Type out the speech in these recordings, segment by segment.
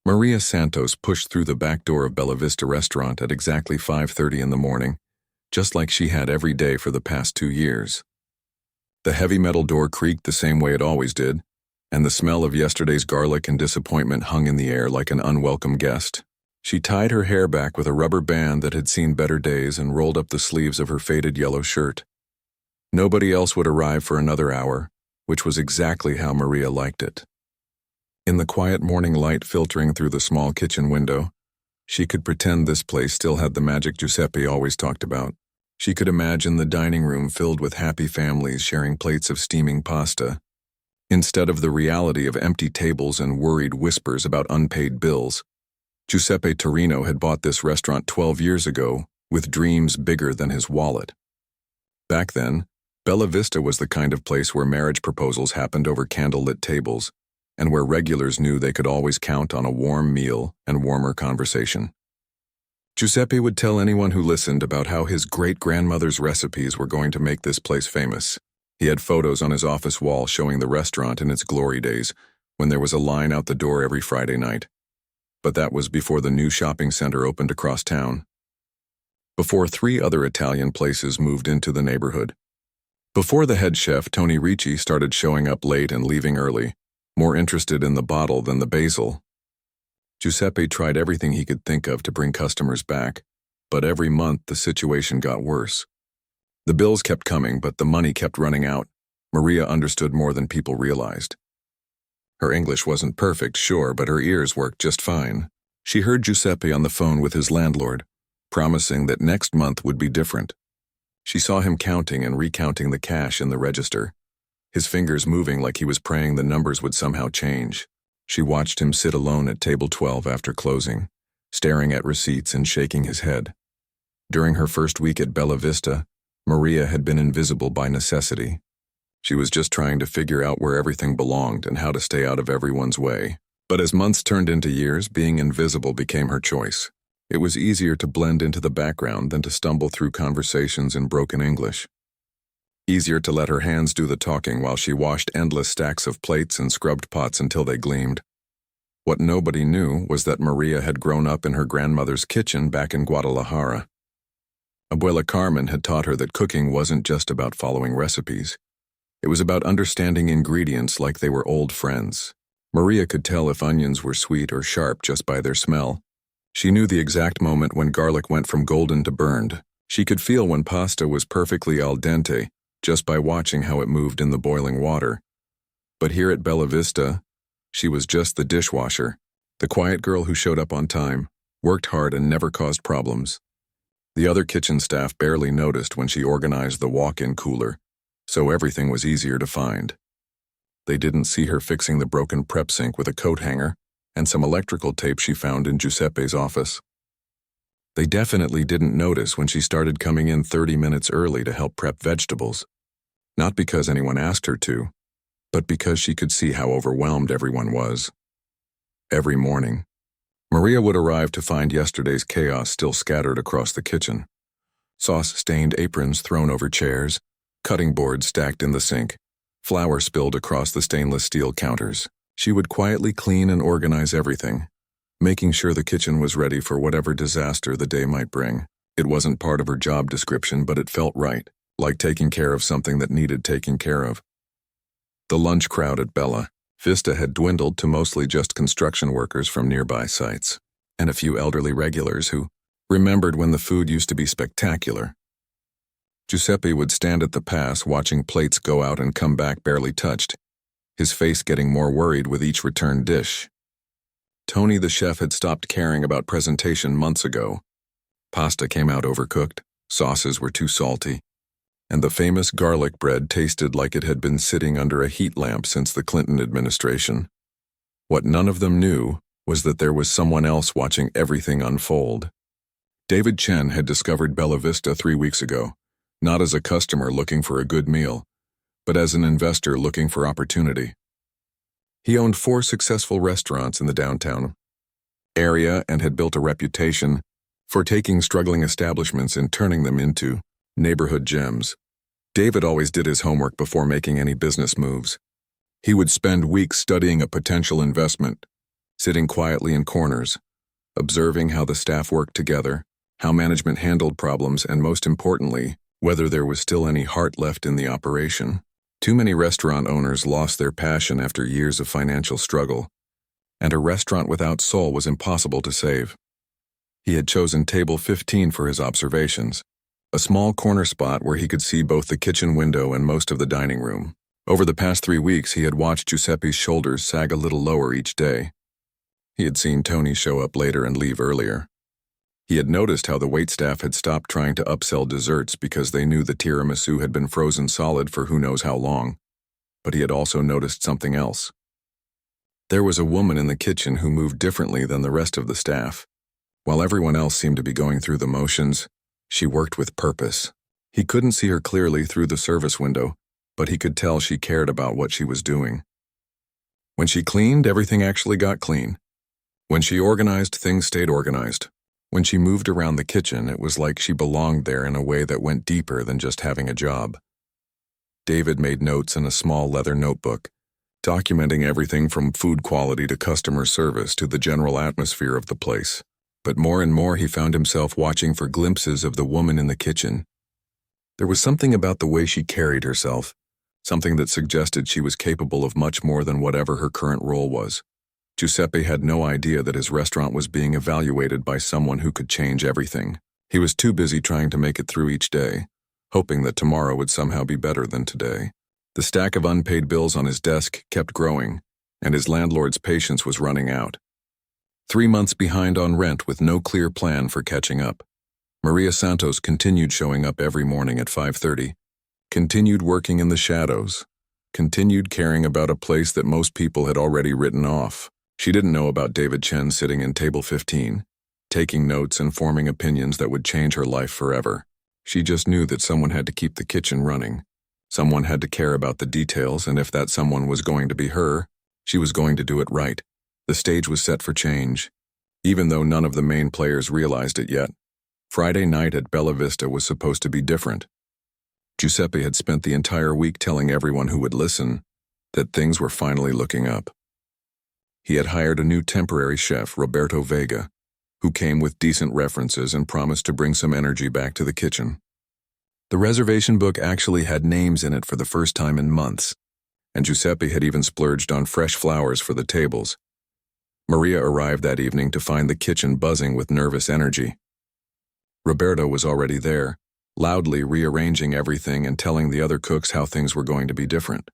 Maria Santos pushed through the back door of Bella Vista restaurant at exactly 5:30 in the morning, just like she had every day for the past 2 years. The heavy metal door creaked the same way it always did, and the smell of yesterday's garlic and disappointment hung in the air like an unwelcome guest. She tied her hair back with a rubber band that had seen better days and rolled up the sleeves of her faded yellow shirt. Nobody else would arrive for another hour, which was exactly how Maria liked it. In the quiet morning light filtering through the small kitchen window, she could pretend this place still had the magic Giuseppe always talked about. She could imagine the dining room filled with happy families sharing plates of steaming pasta, instead of the reality of empty tables and worried whispers about unpaid bills. Giuseppe Torino had bought this restaurant 12 years ago with dreams bigger than his wallet. Back then, Bella Vista was the kind of place where marriage proposals happened over candlelit tables, and where regulars knew they could always count on a warm meal and warmer conversation. Giuseppe would tell anyone who listened about how his great-grandmother's recipes were going to make this place famous. He had photos on his office wall showing the restaurant in its glory days, when there was a line out the door every Friday night. But that was before the new shopping center opened across town. Before 3 other Italian places moved into the neighborhood. Before the head chef, Tony Ricci, started showing up late and leaving early, more interested in the bottle than the basil. Giuseppe tried everything he could think of to bring customers back, but every month the situation got worse. The bills kept coming, but the money kept running out. Maria understood more than people realized. Her English wasn't perfect, sure, but her ears worked just fine. She heard Giuseppe on the phone with his landlord, promising that next month would be different. She saw him counting and recounting the cash in the register, his fingers moving like he was praying the numbers would somehow change. She watched him sit alone at table 12 after closing, staring at receipts and shaking his head. During her first week at Bella Vista, Maria had been invisible by necessity. She was just trying to figure out where everything belonged and how to stay out of everyone's way. But as months turned into years, being invisible became her choice. It was easier to blend into the background than to stumble through conversations in broken English. Easier to let her hands do the talking while she washed endless stacks of plates and scrubbed pots until they gleamed. What nobody knew was that Maria had grown up in her grandmother's kitchen back in Guadalajara. Abuela Carmen had taught her that cooking wasn't just about following recipes. It was about understanding ingredients like they were old friends. Maria could tell if onions were sweet or sharp just by their smell. She knew the exact moment when garlic went from golden to burned. She could feel when pasta was perfectly al dente just by watching how it moved in the boiling water. But here at Bella Vista, she was just the dishwasher, the quiet girl who showed up on time, worked hard and never caused problems. The other kitchen staff barely noticed when she organized the walk-in cooler, so everything was easier to find. They didn't see her fixing the broken prep sink with a coat hanger and some electrical tape she found in Giuseppe's office. They definitely didn't notice when she started coming in 30 minutes early to help prep vegetables. Not because anyone asked her to, but because she could see how overwhelmed everyone was. Every morning, Maria would arrive to find yesterday's chaos still scattered across the kitchen. Sauce-stained aprons thrown over chairs, cutting boards stacked in the sink, flour spilled across the stainless steel counters. She would quietly clean and organize everything, making sure the kitchen was ready for whatever disaster the day might bring. It wasn't part of her job description, but it felt right, like taking care of something that needed taking care of. The lunch crowd at Bella Vista had dwindled to mostly just construction workers from nearby sites, and a few elderly regulars who remembered when the food used to be spectacular. Giuseppe would stand at the pass watching plates go out and come back barely touched, his face getting more worried with each returned dish. Tony the chef had stopped caring about presentation months ago. Pasta came out overcooked, sauces were too salty, and the famous garlic bread tasted like it had been sitting under a heat lamp since the Clinton administration. What none of them knew was that there was someone else watching everything unfold. David Chen had discovered Bella Vista 3 weeks ago, not as a customer looking for a good meal, but as an investor looking for opportunity. He owned 4 successful restaurants in the downtown area and had built a reputation for taking struggling establishments and turning them into neighborhood gems. David always did his homework before making any business moves. He would spend weeks studying a potential investment, sitting quietly in corners, observing how the staff worked together, how management handled problems, and most importantly, whether there was still any heart left in the operation. Too many restaurant owners lost their passion after years of financial struggle, and a restaurant without soul was impossible to save. He had chosen table 15 for his observations, a small corner spot where he could see both the kitchen window and most of the dining room. Over the past 3 weeks, he had watched Giuseppe's shoulders sag a little lower each day. He had seen Tony show up later and leave earlier. He had noticed how the waitstaff had stopped trying to upsell desserts because they knew the tiramisu had been frozen solid for who knows how long. But he had also noticed something else. There was a woman in the kitchen who moved differently than the rest of the staff. While everyone else seemed to be going through the motions, she worked with purpose. He couldn't see her clearly through the service window, but he could tell she cared about what she was doing. When she cleaned, everything actually got clean. When she organized, things stayed organized. When she moved around the kitchen, it was like she belonged there in a way that went deeper than just having a job. David made notes in a small leather notebook, documenting everything from food quality to customer service to the general atmosphere of the place. But more and more he found himself watching for glimpses of the woman in the kitchen. There was something about the way she carried herself, something that suggested she was capable of much more than whatever her current role was. Giuseppe had no idea that his restaurant was being evaluated by someone who could change everything. He was too busy trying to make it through each day, hoping that tomorrow would somehow be better than today. The stack of unpaid bills on his desk kept growing, and his landlord's patience was running out. 3 months behind on rent with no clear plan for catching up. Maria Santos continued showing up every morning at 5:30, continued working in the shadows, continued caring about a place that most people had already written off. She didn't know about David Chen sitting in table 15, taking notes and forming opinions that would change her life forever. She just knew that someone had to keep the kitchen running. Someone had to care about the details, and if that someone was going to be her, she was going to do it right. The stage was set for change, even though none of the main players realized it yet. Friday night at Bella Vista was supposed to be different. Giuseppe had spent the entire week telling everyone who would listen that things were finally looking up. He had hired a new temporary chef, Roberto Vega, who came with decent references and promised to bring some energy back to the kitchen. The reservation book actually had names in it for the first time in months, and Giuseppe had even splurged on fresh flowers for the tables. Maria arrived that evening to find the kitchen buzzing with nervous energy. Roberto was already there, loudly rearranging everything and telling the other cooks how things were going to be different.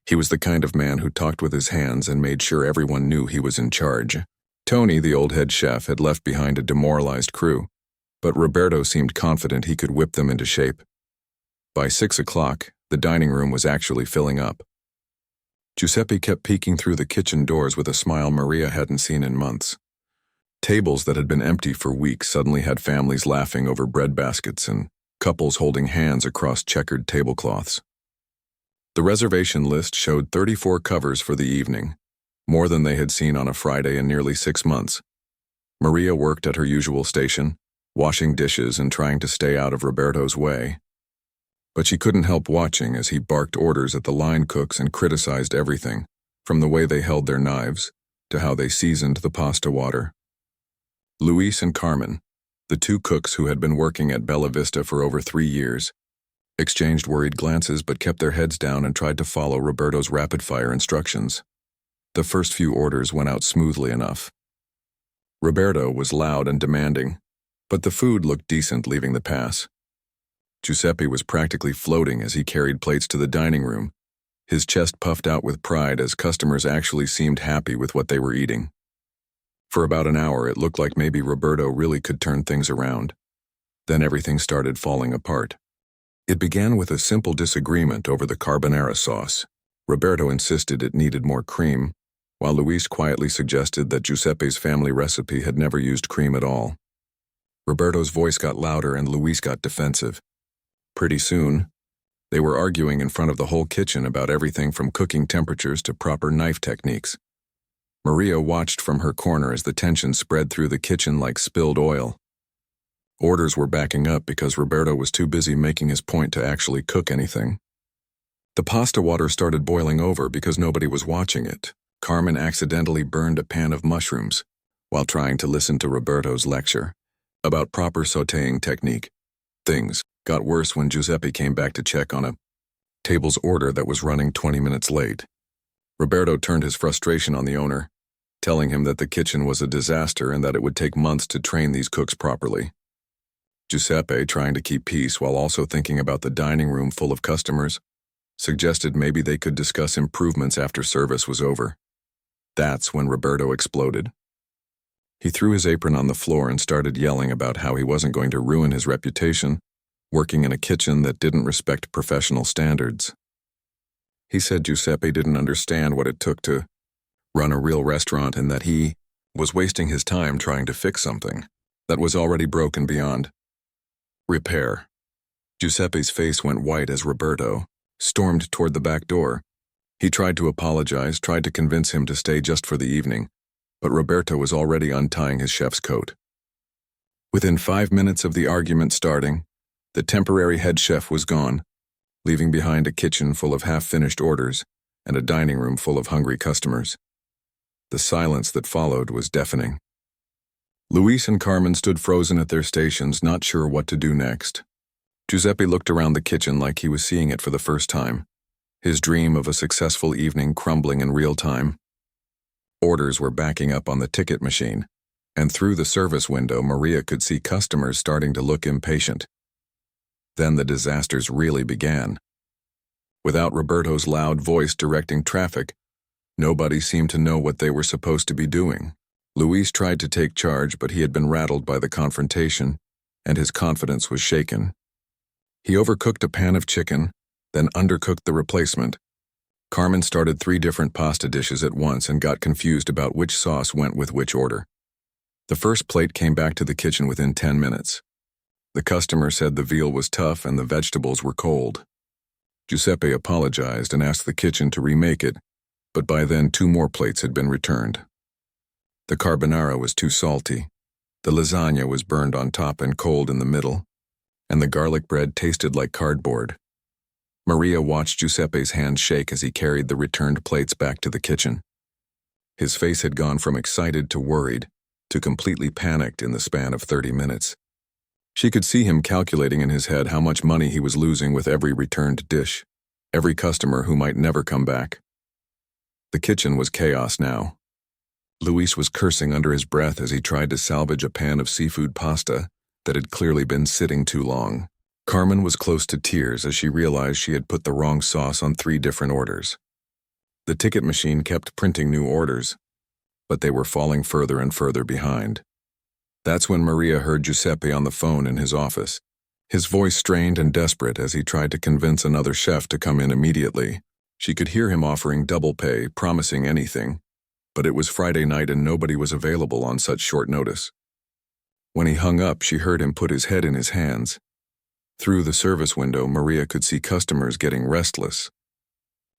He was the kind of man who talked with his hands and made sure everyone knew he was in charge. Tony, the old head chef, had left behind a demoralized crew, but Roberto seemed confident he could whip them into shape. By 6 o'clock, the dining room was actually filling up. Giuseppe kept peeking through the kitchen doors with a smile Maria hadn't seen in months. Tables that had been empty for weeks suddenly had families laughing over bread baskets and couples holding hands across checkered tablecloths. The reservation list showed 34 covers for the evening, more than they had seen on a Friday in nearly 6 months. Maria worked at her usual station, washing dishes and trying to stay out of Roberto's way. But she couldn't help watching as he barked orders at the line cooks and criticized everything, from the way they held their knives to how they seasoned the pasta water. Luis and Carmen, the 2 cooks who had been working at Bella Vista for over 3 years, exchanged worried glances but kept their heads down and tried to follow Roberto's rapid-fire instructions. The first few orders went out smoothly enough. Roberto was loud and demanding, but the food looked decent leaving the pass. Giuseppe was practically floating as he carried plates to the dining room, his chest puffed out with pride as customers actually seemed happy with what they were eating. For about an hour, it looked like maybe Roberto really could turn things around. Then everything started falling apart. It began with a simple disagreement over the carbonara sauce. Roberto insisted it needed more cream, while Luis quietly suggested that Giuseppe's family recipe had never used cream at all. Roberto's voice got louder and Luis got defensive. Pretty soon, they were arguing in front of the whole kitchen about everything from cooking temperatures to proper knife techniques. Maria watched from her corner as the tension spread through the kitchen like spilled oil. Orders were backing up because Roberto was too busy making his point to actually cook anything. The pasta water started boiling over because nobody was watching it. Carmen accidentally burned a pan of mushrooms while trying to listen to Roberto's lecture about proper sautéing technique. Things got worse when Giuseppe came back to check on a table's order that was running 20 minutes late. Roberto turned his frustration on the owner, telling him that the kitchen was a disaster and that it would take months to train these cooks properly. Giuseppe, trying to keep peace while also thinking about the dining room full of customers, suggested maybe they could discuss improvements after service was over. That's when Roberto exploded. He threw his apron on the floor and started yelling about how he wasn't going to ruin his reputation working in a kitchen that didn't respect professional standards. He said Giuseppe didn't understand what it took to run a real restaurant and that he was wasting his time trying to fix something that was already broken beyond repair. Giuseppe's face went white as Roberto stormed toward the back door. He tried to apologize, tried to convince him to stay just for the evening, but Roberto was already untying his chef's coat. Within 5 minutes of the argument starting, the temporary head chef was gone, leaving behind a kitchen full of half-finished orders and a dining room full of hungry customers. The silence that followed was deafening. Luis and Carmen stood frozen at their stations, not sure what to do next. Giuseppe looked around the kitchen like he was seeing it for the first time, his dream of a successful evening crumbling in real time. Orders were backing up on the ticket machine, and through the service window Maria could see customers starting to look impatient. Then the disasters really began. Without Roberto's loud voice directing traffic, nobody seemed to know what they were supposed to be doing. Luis tried to take charge, but he had been rattled by the confrontation, and his confidence was shaken. He overcooked a pan of chicken, then undercooked the replacement. Carmen started 3 different pasta dishes at once and got confused about which sauce went with which order. The first plate came back to the kitchen within 10 minutes. The customer said the veal was tough and the vegetables were cold. Giuseppe apologized and asked the kitchen to remake it, but by then 2 more plates had been returned. The carbonara was too salty, the lasagna was burned on top and cold in the middle, and the garlic bread tasted like cardboard. Maria watched Giuseppe's hand shake as he carried the returned plates back to the kitchen. His face had gone from excited to worried to completely panicked in the span of 30 minutes. She could see him calculating in his head how much money he was losing with every returned dish, every customer who might never come back. The kitchen was chaos now. Luis was cursing under his breath as he tried to salvage a pan of seafood pasta that had clearly been sitting too long. Carmen was close to tears as she realized she had put the wrong sauce on 3 different orders. The ticket machine kept printing new orders, but they were falling further and further behind. That's when Maria heard Giuseppe on the phone in his office, his voice strained and desperate as he tried to convince another chef to come in immediately. She could hear him offering double pay, promising anything, but it was Friday night and nobody was available on such short notice. When he hung up, she heard him put his head in his hands. Through the service window, Maria could see customers getting restless.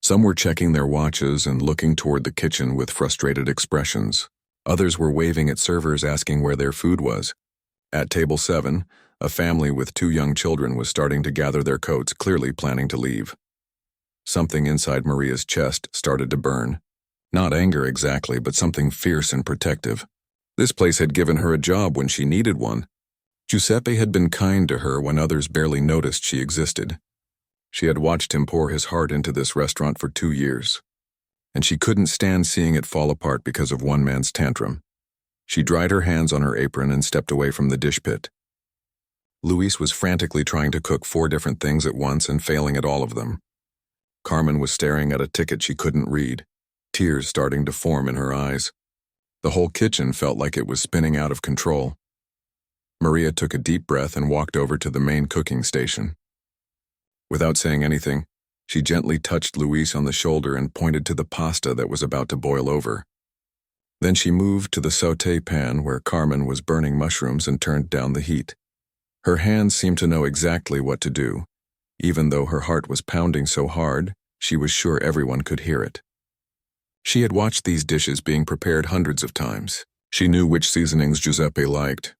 Some were checking their watches and looking toward the kitchen with frustrated expressions. Others were waving at servers asking where their food was. At table 7, a family with 2 young children was starting to gather their coats, clearly planning to leave. Something inside Maria's chest started to burn. Not anger exactly, but something fierce and protective. This place had given her a job when she needed one. Giuseppe had been kind to her when others barely noticed she existed. She had watched him pour his heart into this restaurant for 2 years, and she couldn't stand seeing it fall apart because of one man's tantrum. She dried her hands on her apron and stepped away from the dish pit. Luis was frantically trying to cook 4 different things at once and failing at all of them. Carmen was staring at a ticket she couldn't read, tears starting to form in her eyes. The whole kitchen felt like it was spinning out of control. Maria took a deep breath and walked over to the main cooking station. Without saying anything, she gently touched Luis on the shoulder and pointed to the pasta that was about to boil over. Then she moved to the sauté pan where Carmen was burning mushrooms and turned down the heat. Her hands seemed to know exactly what to do. Even though her heart was pounding so hard, she was sure everyone could hear it. She had watched these dishes being prepared hundreds of times. She knew which seasonings Giuseppe liked,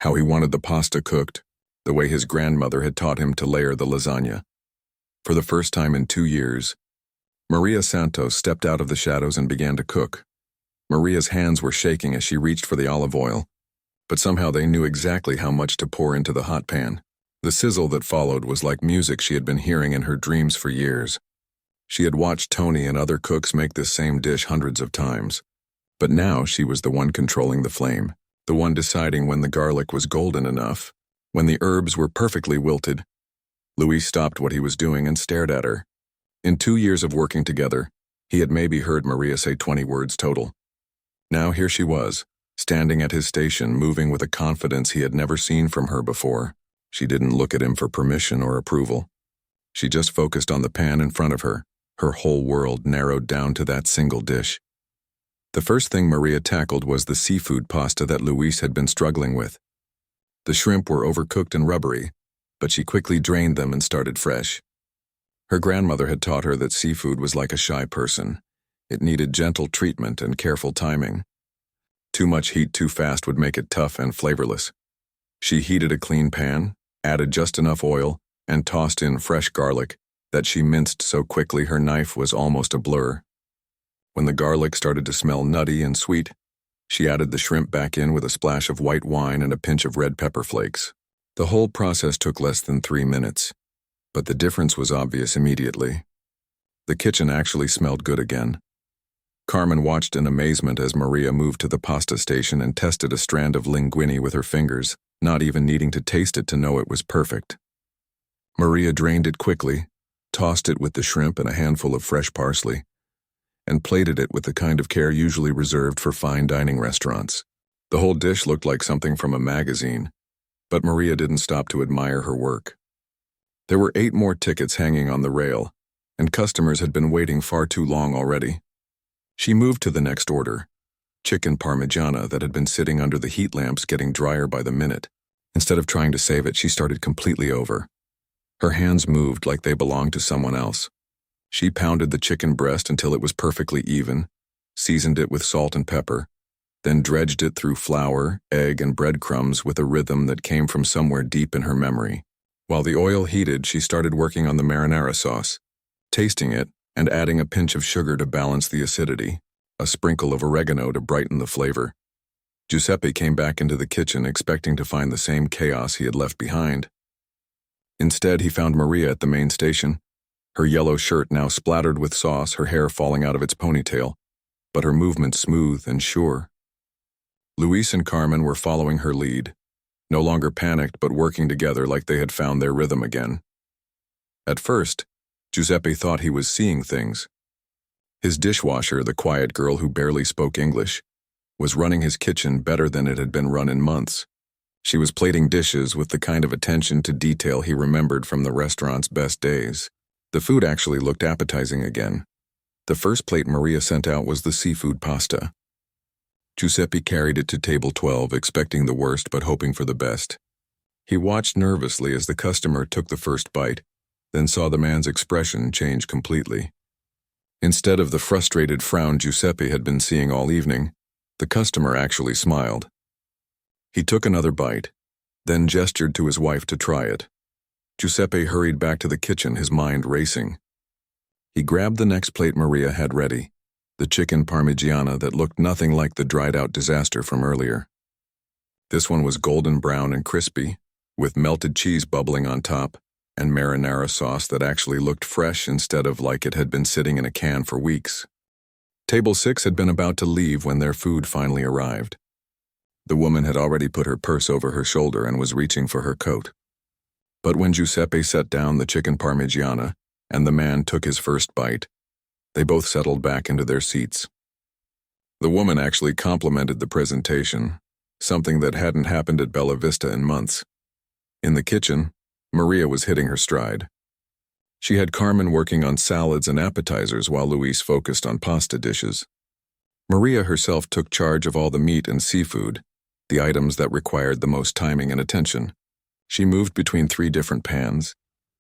how he wanted the pasta cooked, the way his grandmother had taught him to layer the lasagna. For the first time in 2 years, Maria Santos stepped out of the shadows and began to cook. Maria's hands were shaking as she reached for the olive oil, but somehow they knew exactly how much to pour into the hot pan. The sizzle that followed was like music she had been hearing in her dreams for years. She had watched Tony and other cooks make this same dish hundreds of times, but now she was the one controlling the flame, the one deciding when the garlic was golden enough, when the herbs were perfectly wilted. Luis stopped what he was doing and stared at her. In 2 years of working together, he had maybe heard Maria say 20 words total. Now here she was, standing at his station, moving with a confidence he had never seen from her before. She didn't look at him for permission or approval. She just focused on the pan in front of her, her whole world narrowed down to that single dish. The first thing Maria tackled was the seafood pasta that Luis had been struggling with. The shrimp were overcooked and rubbery, but she quickly drained them and started fresh. Her grandmother had taught her that seafood was like a shy person. It needed gentle treatment and careful timing. Too much heat too fast would make it tough and flavorless. She heated a clean pan, added just enough oil, and tossed in fresh garlic that she minced so quickly her knife was almost a blur. When the garlic started to smell nutty and sweet, she added the shrimp back in with a splash of white wine and a pinch of red pepper flakes. The whole process took less than 3 minutes, but the difference was obvious immediately. The kitchen actually smelled good again. Carmen watched in amazement as Maria moved to the pasta station and tested a strand of linguine with her fingers, not even needing to taste it to know it was perfect. Maria drained it quickly, tossed it with the shrimp and a handful of fresh parsley, and plated it with the kind of care usually reserved for fine dining restaurants. The whole dish looked like something from a magazine, but Maria didn't stop to admire her work. There were 8 more tickets hanging on the rail, and customers had been waiting far too long already. She moved to the next order, chicken parmigiana that had been sitting under the heat lamps getting drier by the minute. Instead of trying to save it, she started completely over. Her hands moved like they belonged to someone else. She pounded the chicken breast until it was perfectly even, seasoned it with salt and pepper, then dredged it through flour, egg, and breadcrumbs with a rhythm that came from somewhere deep in her memory. While the oil heated, she started working on the marinara sauce, tasting it and adding a pinch of sugar to balance the acidity, a sprinkle of oregano to brighten the flavor. Giuseppe came back into the kitchen expecting to find the same chaos he had left behind. Instead, he found Maria at the main station, her yellow shirt now splattered with sauce, her hair falling out of its ponytail, but her movements smooth and sure. Luis and Carmen were following her lead, no longer panicked but working together like they had found their rhythm again. At first, Giuseppe thought he was seeing things. His dishwasher, the quiet girl who barely spoke English, was running his kitchen better than it had been run in months. She was plating dishes with the kind of attention to detail he remembered from the restaurant's best days. The food actually looked appetizing again. The first plate Maria sent out was the seafood pasta. Giuseppe carried it to table 12, expecting the worst but hoping for the best. He watched nervously as the customer took the first bite, then saw the man's expression change completely. Instead of the frustrated frown Giuseppe had been seeing all evening, the customer actually smiled. He took another bite, then gestured to his wife to try it. Giuseppe hurried back to the kitchen, his mind racing. He grabbed the next plate Maria had ready, the chicken parmigiana that looked nothing like the dried-out disaster from earlier. This one was golden brown and crispy, with melted cheese bubbling on top, and marinara sauce that actually looked fresh instead of like it had been sitting in a can for weeks. Table 6 had been about to leave when their food finally arrived. The woman had already put her purse over her shoulder and was reaching for her coat. But when Giuseppe set down the chicken parmigiana and the man took his first bite, they both settled back into their seats. The woman actually complimented the presentation, something that hadn't happened at Bella Vista in months. In the kitchen, Maria was hitting her stride. She had Carmen working on salads and appetizers while Luis focused on pasta dishes. Maria herself took charge of all the meat and seafood, the items that required the most timing and attention. She moved between 3 different pans,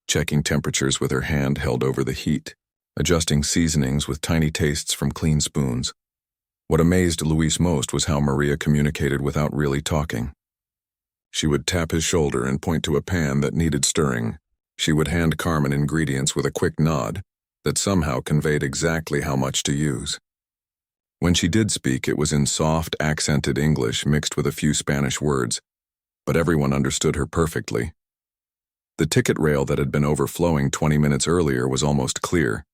checking temperatures with her hand held over the heat, adjusting seasonings with tiny tastes from clean spoons. What amazed Luis most was how Maria communicated without really talking. She would tap his shoulder and point to a pan that needed stirring. She would hand Carmen ingredients with a quick nod, that somehow conveyed exactly how much to use. When she did speak, it was in soft, accented English mixed with a few Spanish words, but everyone understood her perfectly. The ticket rail that had been overflowing 20 minutes earlier was almost clear.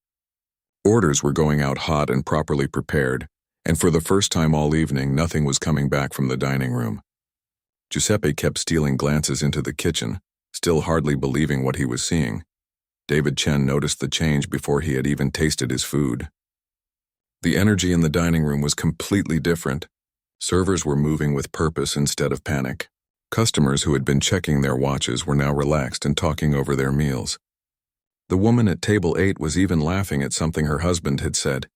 Orders were going out hot and properly prepared, and for the first time all evening, nothing was coming back from the dining room. Giuseppe kept stealing glances into the kitchen, still hardly believing what he was seeing. David Chen noticed the change before he had even tasted his food. The energy in the dining room was completely different. Servers were moving with purpose instead of panic. Customers who had been checking their watches were now relaxed and talking over their meals. The woman at table 8 was even laughing at something her husband had said.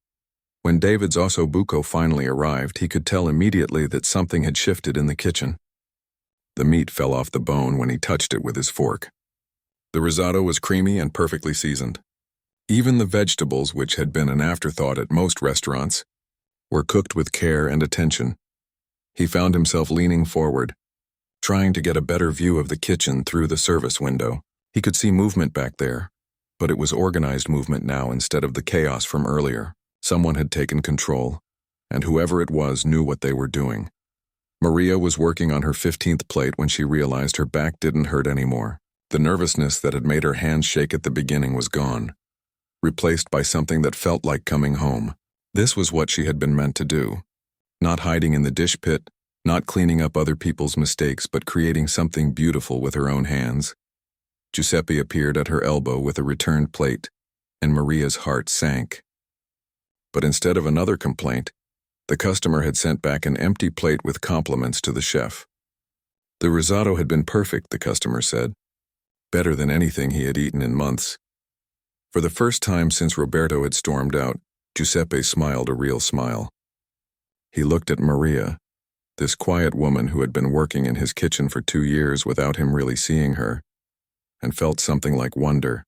When David's osso buco finally arrived, he could tell immediately that something had shifted in the kitchen. The meat fell off the bone when he touched it with his fork. The risotto was creamy and perfectly seasoned. Even the vegetables, which had been an afterthought at most restaurants, were cooked with care and attention. He found himself leaning forward, trying to get a better view of the kitchen through the service window. He could see movement back there, but it was organized movement now instead of the chaos from earlier. Someone had taken control, and whoever it was knew what they were doing. Maria was working on her 15th plate when she realized her back didn't hurt anymore. The nervousness that had made her hands shake at the beginning was gone, replaced by something that felt like coming home. This was what she had been meant to do. Not hiding in the dish pit, not cleaning up other people's mistakes, but creating something beautiful with her own hands. Giuseppe appeared at her elbow with a returned plate, and Maria's heart sank. But instead of another complaint, the customer had sent back an empty plate with compliments to the chef. The risotto had been perfect, the customer said. Better than anything he had eaten in months. For the first time since Roberto had stormed out, Giuseppe smiled a real smile. He looked at Maria, this quiet woman who had been working in his kitchen for 2 years without him really seeing her, and felt something like wonder.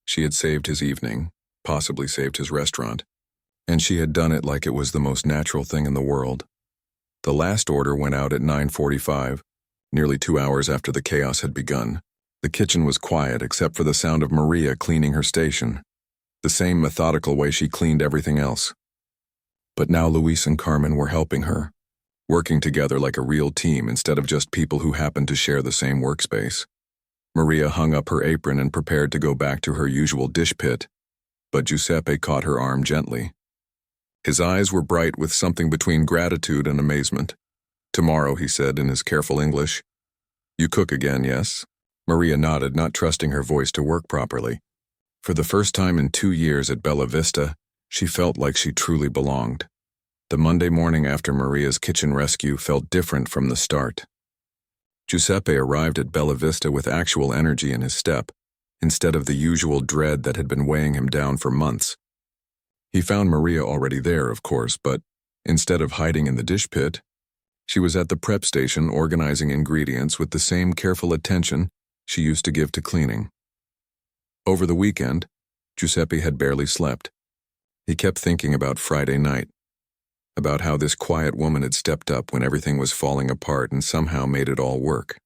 She had saved his evening, possibly saved his restaurant, and she had done it like it was the most natural thing in the world. The last order went out at 9:45, nearly 2 hours after the chaos had begun. The kitchen was quiet except for the sound of Maria cleaning her station, the same methodical way she cleaned everything else. But now Luis and Carmen were helping her, working together like a real team instead of just people who happened to share the same workspace. Maria hung up her apron and prepared to go back to her usual dish pit, but Giuseppe caught her arm gently. His eyes were bright with something between gratitude and amazement. "Tomorrow," he said in his careful English. "You cook again, yes?" Maria nodded, not trusting her voice to work properly. For the first time in 2 years at Bella Vista, she felt like she truly belonged. The Monday morning after Maria's kitchen rescue felt different from the start. Giuseppe arrived at Bella Vista with actual energy in his step, instead of the usual dread that had been weighing him down for months. He found Maria already there, of course, but instead of hiding in the dish pit, she was at the prep station organizing ingredients with the same careful attention she used to give to cleaning. Over the weekend, Giuseppe had barely slept. He kept thinking about Friday night, about how this quiet woman had stepped up when everything was falling apart and somehow made it all work.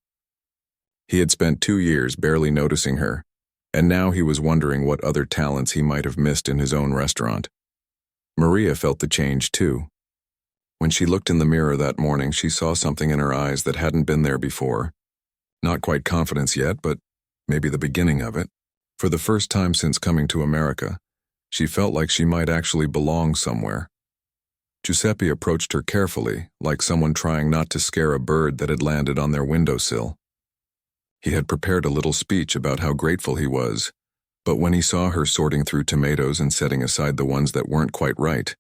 He had spent 2 years barely noticing her, and now he was wondering what other talents he might have missed in his own restaurant. Maria felt the change too. When she looked in the mirror that morning, she saw something in her eyes that hadn't been there before. Not quite confidence yet, but maybe the beginning of it. For the first time since coming to America, she felt like she might actually belong somewhere. Giuseppe approached her carefully, like someone trying not to scare a bird that had landed on their windowsill. He had prepared a little speech about how grateful he was, but when he saw her sorting through tomatoes and setting aside the ones that weren't quite right,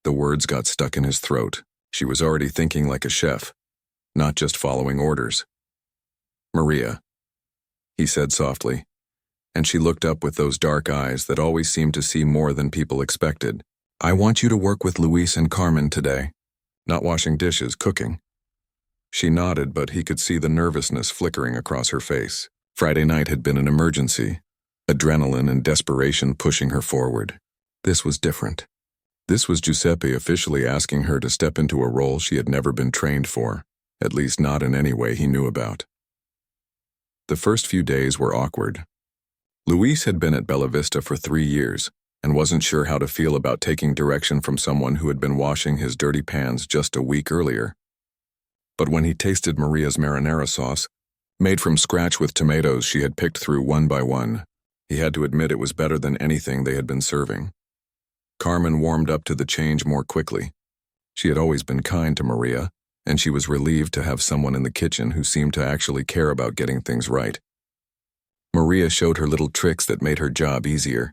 the words got stuck in his throat. She was already thinking like a chef, not just following orders. "Maria," he said softly, and she looked up with those dark eyes that always seemed to see more than people expected. "I want you to work with Luis and Carmen today. Not washing dishes, cooking." She nodded, but he could see the nervousness flickering across her face. Friday night had been an emergency, adrenaline and desperation pushing her forward. This was different. This was Giuseppe officially asking her to step into a role she had never been trained for, at least not in any way he knew about. The first few days were awkward. Luis had been at Bella Vista for 3 years and wasn't sure how to feel about taking direction from someone who had been washing his dirty pans just a week earlier. But when he tasted Maria's marinara sauce, made from scratch with tomatoes she had picked through one by one, he had to admit it was better than anything they had been serving. Carmen warmed up to the change more quickly. She had always been kind to Maria, and she was relieved to have someone in the kitchen who seemed to actually care about getting things right. Maria showed her little tricks that made her job easier,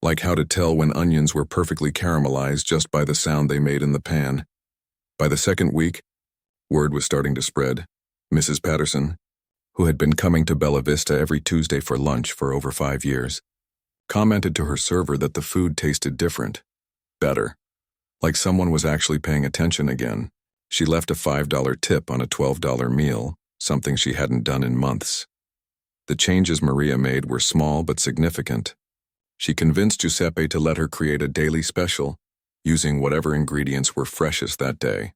like how to tell when onions were perfectly caramelized just by the sound they made in the pan. By the second week, word was starting to spread. Mrs. Patterson, who had been coming to Bella Vista every Tuesday for lunch for over 5 years, commented to her server that the food tasted different, better, like someone was actually paying attention again. She left a $5 tip on a $12 meal, something she hadn't done in months. The changes Maria made were small but significant. She convinced Giuseppe to let her create a daily special, using whatever ingredients were freshest that day.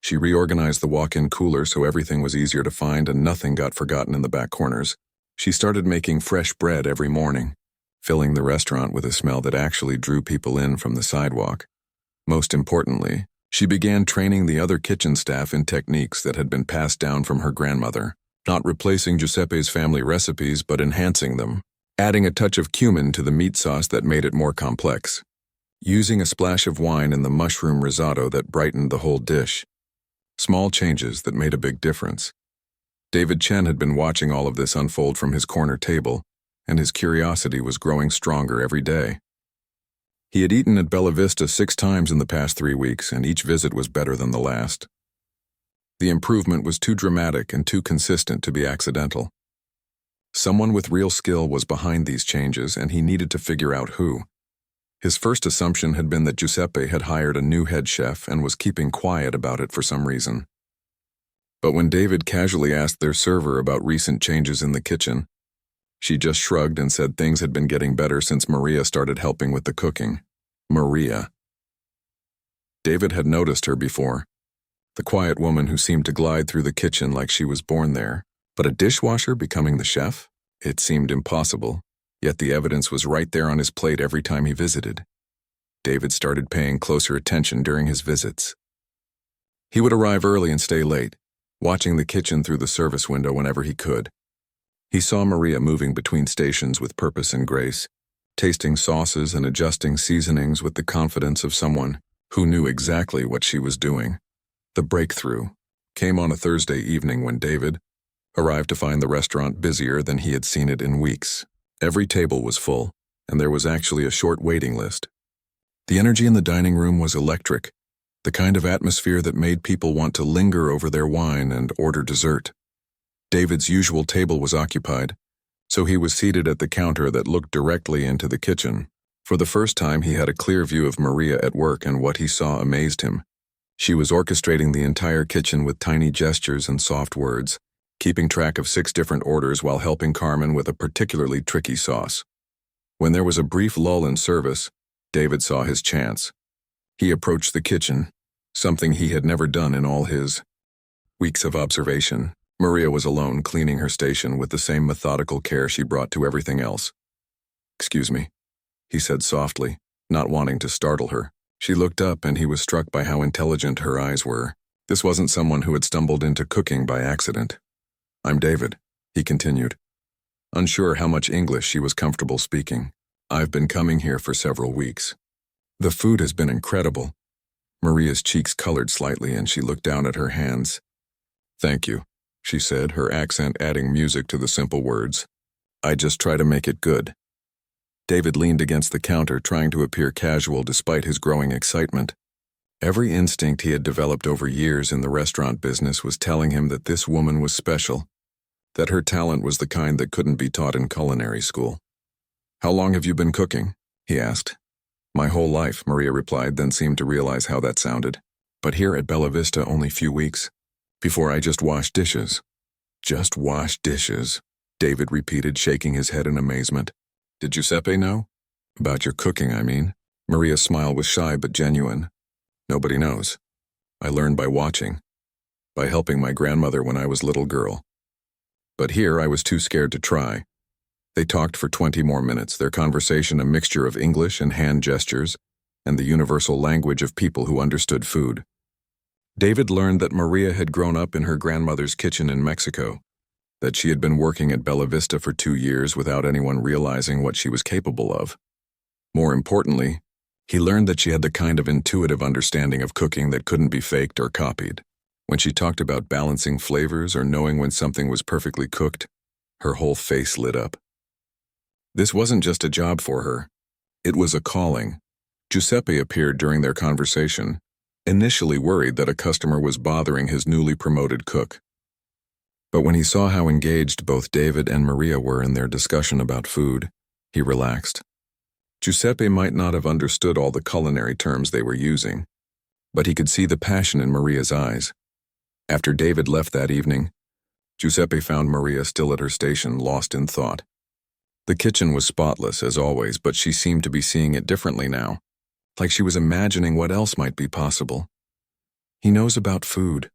She reorganized the walk-in cooler so everything was easier to find and nothing got forgotten in the back corners. She started making fresh bread every morning, filling the restaurant with a smell that actually drew people in from the sidewalk. Most importantly, she began training the other kitchen staff in techniques that had been passed down from her grandmother, not replacing Giuseppe's family recipes but enhancing them, adding a touch of cumin to the meat sauce that made it more complex, using a splash of wine in the mushroom risotto that brightened the whole dish. Small changes that made a big difference. David Chen had been watching all of this unfold from his corner table, and his curiosity was growing stronger every day. He had eaten at Bella Vista 6 times in the past 3 weeks, and each visit was better than the last. The improvement was too dramatic and too consistent to be accidental. Someone with real skill was behind these changes, and he needed to figure out who. His first assumption had been that Giuseppe had hired a new head chef and was keeping quiet about it for some reason. But when David casually asked their server about recent changes in the kitchen, she just shrugged and said things had been getting better since Maria started helping with the cooking. Maria. David had noticed her before, the quiet woman who seemed to glide through the kitchen like she was born there, but a dishwasher becoming the chef? It seemed impossible. Yet the evidence was right there on his plate every time he visited. David started paying closer attention during his visits. He would arrive early and stay late, watching the kitchen through the service window whenever he could. He saw Maria moving between stations with purpose and grace, tasting sauces and adjusting seasonings with the confidence of someone who knew exactly what she was doing. The breakthrough came on a Thursday evening when David arrived to find the restaurant busier than he had seen it in weeks. Every table was full, and there was actually a short waiting list. The energy in the dining room was electric, the kind of atmosphere that made people want to linger over their wine and order dessert. David's usual table was occupied, so he was seated at the counter that looked directly into the kitchen. For the first time, he had a clear view of Maria at work, and what he saw amazed him. She was orchestrating the entire kitchen with tiny gestures and soft words, keeping track of 6 different orders while helping Carmen with a particularly tricky sauce. When there was a brief lull in service, David saw his chance. He approached the kitchen, something he had never done in all his weeks of observation. Maria was alone, cleaning her station with the same methodical care she brought to everything else. "Excuse me," he said softly, not wanting to startle her. She looked up, and he was struck by how intelligent her eyes were. This wasn't someone who had stumbled into cooking by accident. "I'm David," he continued, unsure how much English she was comfortable speaking. "I've been coming here for several weeks. The food has been incredible." Maria's cheeks colored slightly, and she looked down at her hands. "Thank you," she said, her accent adding music to the simple words. "I just try to make it good." David leaned against the counter, trying to appear casual despite his growing excitement. Every instinct he had developed over years in the restaurant business was telling him that this woman was special, that her talent was the kind that couldn't be taught in culinary school. "How long have you been cooking?" he asked. "My whole life," Maria replied, then seemed to realize how that sounded. "But here at Bella Vista only few weeks. Before I just wash dishes." "Just wash dishes," David repeated, shaking his head in amazement. "Did Giuseppe know? About your cooking, I mean." Maria's smile was shy but genuine. "Nobody knows. I learned by watching, by helping my grandmother when I was a little girl. But here I was too scared to try. They talked for 20 more minutes, their conversation a mixture of English and hand gestures, and the universal language of people who understood food. David learned that Maria had grown up in her grandmother's kitchen in Mexico, that she had been working at Bella Vista for 2 years without anyone realizing what she was capable of. More importantly, he learned that she had the kind of intuitive understanding of cooking that couldn't be faked or copied. When she talked about balancing flavors or knowing when something was perfectly cooked, her whole face lit up. This wasn't just a job for her. It was a calling. Giuseppe appeared during their conversation, initially worried that a customer was bothering his newly promoted cook. But when he saw how engaged both David and Maria were in their discussion about food, he relaxed. Giuseppe might not have understood all the culinary terms they were using, but he could see the passion in Maria's eyes. After David left that evening, Giuseppe found Maria still at her station, lost in thought. The kitchen was spotless, as always, but she seemed to be seeing it differently now, like she was imagining what else might be possible. "He knows about food,"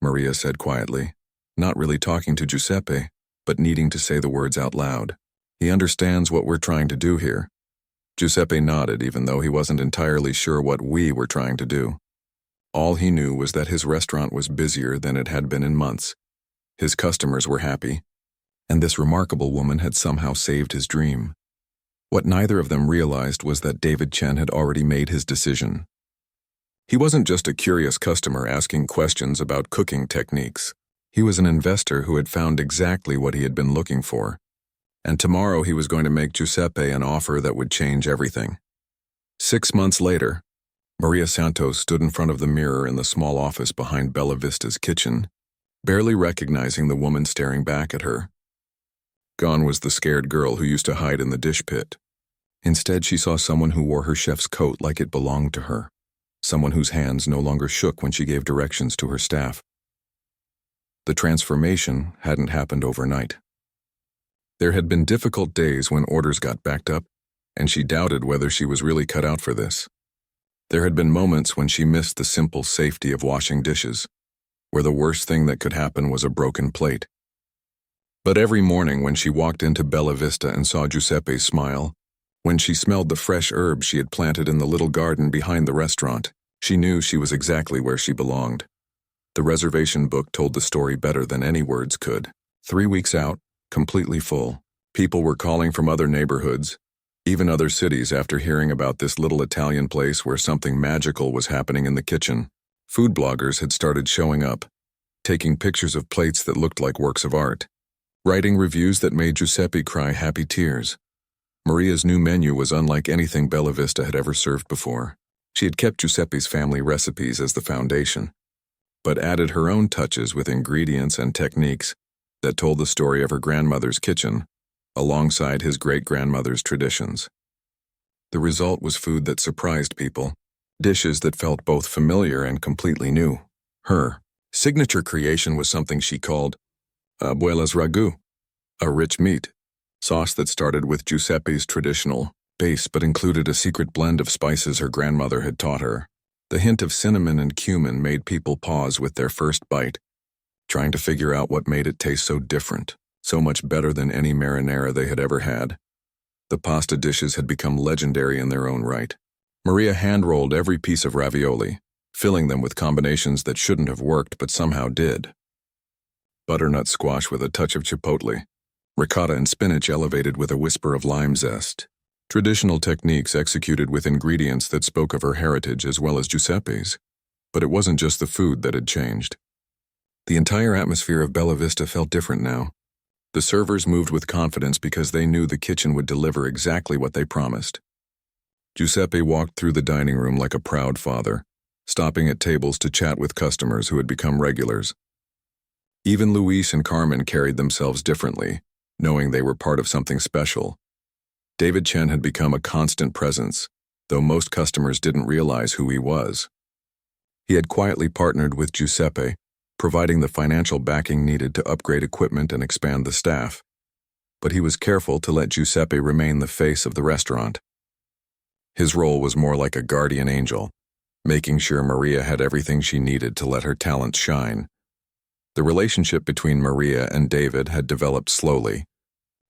Maria said quietly, not really talking to Giuseppe, but needing to say the words out loud. "He understands what we're trying to do here." Giuseppe nodded, even though he wasn't entirely sure what we were trying to do. All he knew was that his restaurant was busier than it had been in months. His customers were happy, and this remarkable woman had somehow saved his dream. What neither of them realized was that David Chen had already made his decision. He wasn't just a curious customer asking questions about cooking techniques. He was an investor who had found exactly what he had been looking for. And tomorrow he was going to make Giuseppe an offer that would change everything. 6 months later, Maria Santos stood in front of the mirror in the small office behind Bella Vista's kitchen, barely recognizing the woman staring back at her. Gone was the scared girl who used to hide in the dish pit. Instead, she saw someone who wore her chef's coat like it belonged to her, someone whose hands no longer shook when she gave directions to her staff. The transformation hadn't happened overnight. There had been difficult days when orders got backed up, and she doubted whether she was really cut out for this. There had been moments when she missed the simple safety of washing dishes, where the worst thing that could happen was a broken plate. But every morning when she walked into Bella Vista and saw Giuseppe smile, when she smelled the fresh herbs she had planted in the little garden behind the restaurant, she knew she was exactly where she belonged. The reservation book told the story better than any words could. 3 weeks out, completely full. People were calling from other neighborhoods, even other cities, after hearing about this little Italian place where something magical was happening in the kitchen. Food bloggers had started showing up, taking pictures of plates that looked like works of art, writing reviews that made Giuseppe cry happy tears. Maria's new menu was unlike anything Bella Vista had ever served before. She had kept Giuseppe's family recipes as the foundation, but added her own touches with ingredients and techniques that told the story of her grandmother's kitchen, alongside his great-grandmother's traditions. The result was food that surprised people, dishes that felt both familiar and completely new. Her signature creation was something she called abuela's ragu, a rich meat sauce that started with Giuseppe's traditional base but included a secret blend of spices her grandmother had taught her. The hint of cinnamon and cumin made people pause with their first bite, trying to figure out what made it taste so different, so much better than any marinara they had ever had. The pasta dishes had become legendary in their own right. Maria hand-rolled every piece of ravioli, filling them with combinations that shouldn't have worked but somehow did. Butternut squash with a touch of chipotle, ricotta and spinach elevated with a whisper of lime zest. Traditional techniques executed with ingredients that spoke of her heritage as well as Giuseppe's. But it wasn't just the food that had changed. The entire atmosphere of Bella Vista felt different now. The servers moved with confidence because they knew the kitchen would deliver exactly what they promised. Giuseppe walked through the dining room like a proud father, stopping at tables to chat with customers who had become regulars. Even Luis and Carmen carried themselves differently, knowing they were part of something special. David Chen had become a constant presence, though most customers didn't realize who he was. He had quietly partnered with Giuseppe, providing the financial backing needed to upgrade equipment and expand the staff. But he was careful to let Giuseppe remain the face of the restaurant. His role was more like a guardian angel, making sure Maria had everything she needed to let her talents shine. The relationship between Maria and David had developed slowly,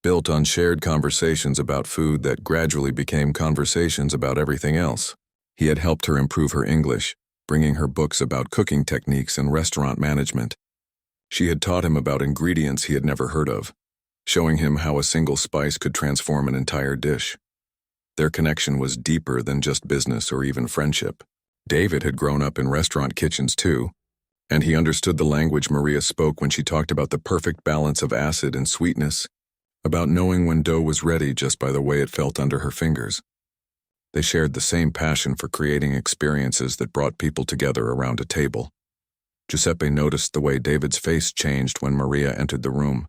built on shared conversations about food that gradually became conversations about everything else. He had helped her improve her English, bringing her books about cooking techniques and restaurant management. She had taught him about ingredients he had never heard of, showing him how a single spice could transform an entire dish. Their connection was deeper than just business or even friendship. David had grown up in restaurant kitchens too, and he understood the language Maria spoke when she talked about the perfect balance of acid and sweetness, about knowing when dough was ready just by the way it felt under her fingers. They shared the same passion for creating experiences that brought people together around a table. Giuseppe noticed the way David's face changed when Maria entered the room,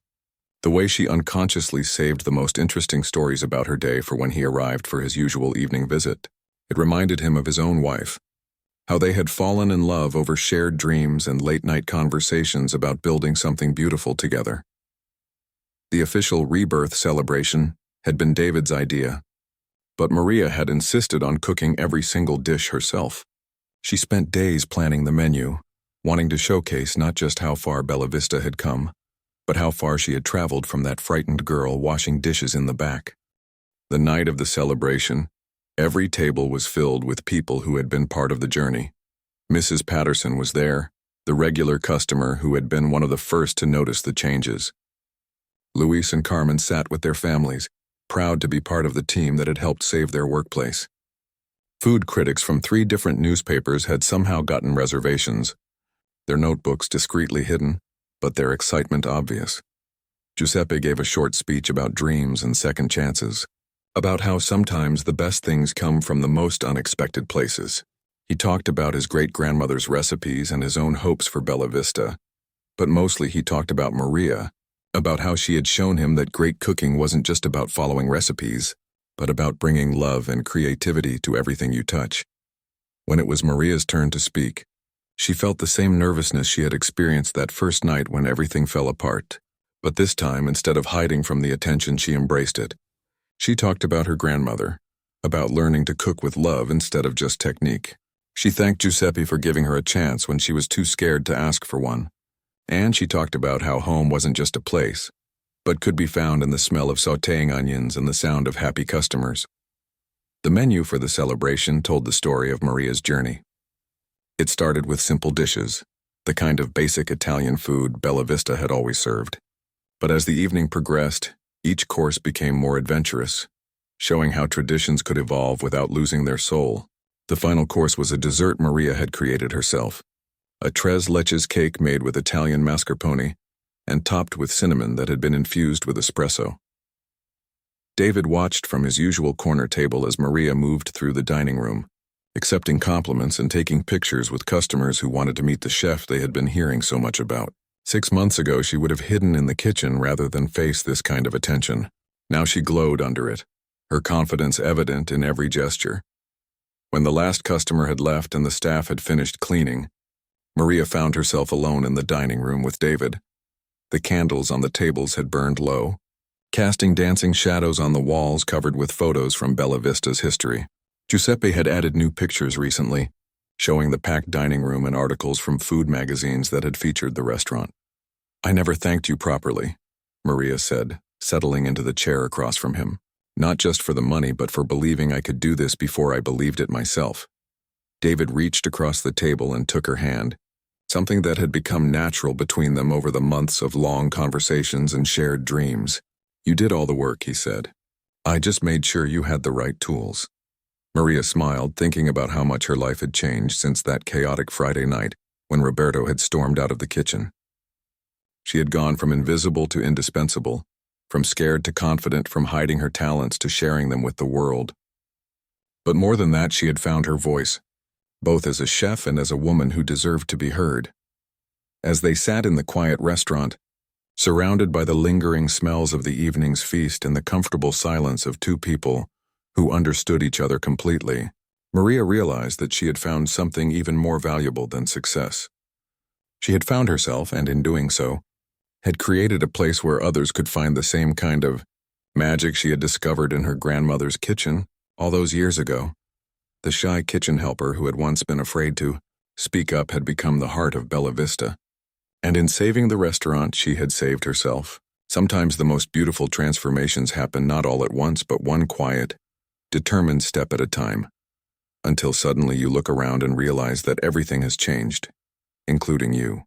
the way she unconsciously saved the most interesting stories about her day for when he arrived for his usual evening visit. It reminded him of his own wife, how they had fallen in love over shared dreams and late-night conversations about building something beautiful together. The official rebirth celebration had been David's idea, but Maria had insisted on cooking every single dish herself. She spent days planning the menu, wanting to showcase not just how far Bella Vista had come, but how far she had traveled from that frightened girl washing dishes in the back. The night of the celebration, every table was filled with people who had been part of the journey. Mrs. Patterson was there, the regular customer who had been one of the first to notice the changes. Luis and Carmen sat with their families, proud to be part of the team that had helped save their workplace. Food critics from 3 different newspapers had somehow gotten reservations, their notebooks discreetly hidden, but their excitement obvious. Giuseppe gave a short speech about dreams and second chances, about how sometimes the best things come from the most unexpected places. He talked about his great-grandmother's recipes and his own hopes for Bella Vista, but mostly he talked about Maria, about how she had shown him that great cooking wasn't just about following recipes, but about bringing love and creativity to everything you touch. When it was Maria's turn to speak, she felt the same nervousness she had experienced that first night when everything fell apart. But this time, instead of hiding from the attention, she embraced it. She talked about her grandmother, about learning to cook with love instead of just technique. She thanked Giuseppe for giving her a chance when she was too scared to ask for one. And she talked about how home wasn't just a place, but could be found in the smell of sautéing onions and the sound of happy customers. The menu for the celebration told the story of Maria's journey. It started with simple dishes, the kind of basic Italian food Bella Vista had always served. But as the evening progressed, each course became more adventurous, showing how traditions could evolve without losing their soul. The final course was a dessert Maria had created herself, a tres leches cake made with Italian mascarpone and topped with cinnamon that had been infused with espresso. David watched from his usual corner table as Maria moved through the dining room, accepting compliments and taking pictures with customers who wanted to meet the chef they had been hearing so much about. 6 months ago, she would have hidden in the kitchen rather than face this kind of attention. Now she glowed under it, her confidence evident in every gesture. When the last customer had left and the staff had finished cleaning, Maria found herself alone in the dining room with David. The candles on the tables had burned low, casting dancing shadows on the walls covered with photos from Bella Vista's history. Giuseppe had added new pictures recently, showing the packed dining room and articles from food magazines that had featured the restaurant. "I never thanked you properly," Maria said, settling into the chair across from him. "Not just for the money, but for believing I could do this before I believed it myself." David reached across the table and took her hand, something that had become natural between them over the months of long conversations and shared dreams. "You did all the work," he said. "I just made sure you had the right tools." Maria smiled, thinking about how much her life had changed since that chaotic Friday night when Roberto had stormed out of the kitchen. She had gone from invisible to indispensable, from scared to confident, from hiding her talents to sharing them with the world. But more than that, she had found her voice, both as a chef and as a woman who deserved to be heard. As they sat in the quiet restaurant, surrounded by the lingering smells of the evening's feast and the comfortable silence of 2 people who understood each other completely, Maria realized that she had found something even more valuable than success. She had found herself, and in doing so, had created a place where others could find the same kind of magic she had discovered in her grandmother's kitchen all those years ago. The shy kitchen helper who had once been afraid to speak up had become the heart of Bella Vista. And in saving the restaurant, she had saved herself. Sometimes the most beautiful transformations happen not all at once, but one quiet, determined step at a time, until suddenly you look around and realize that everything has changed, including you.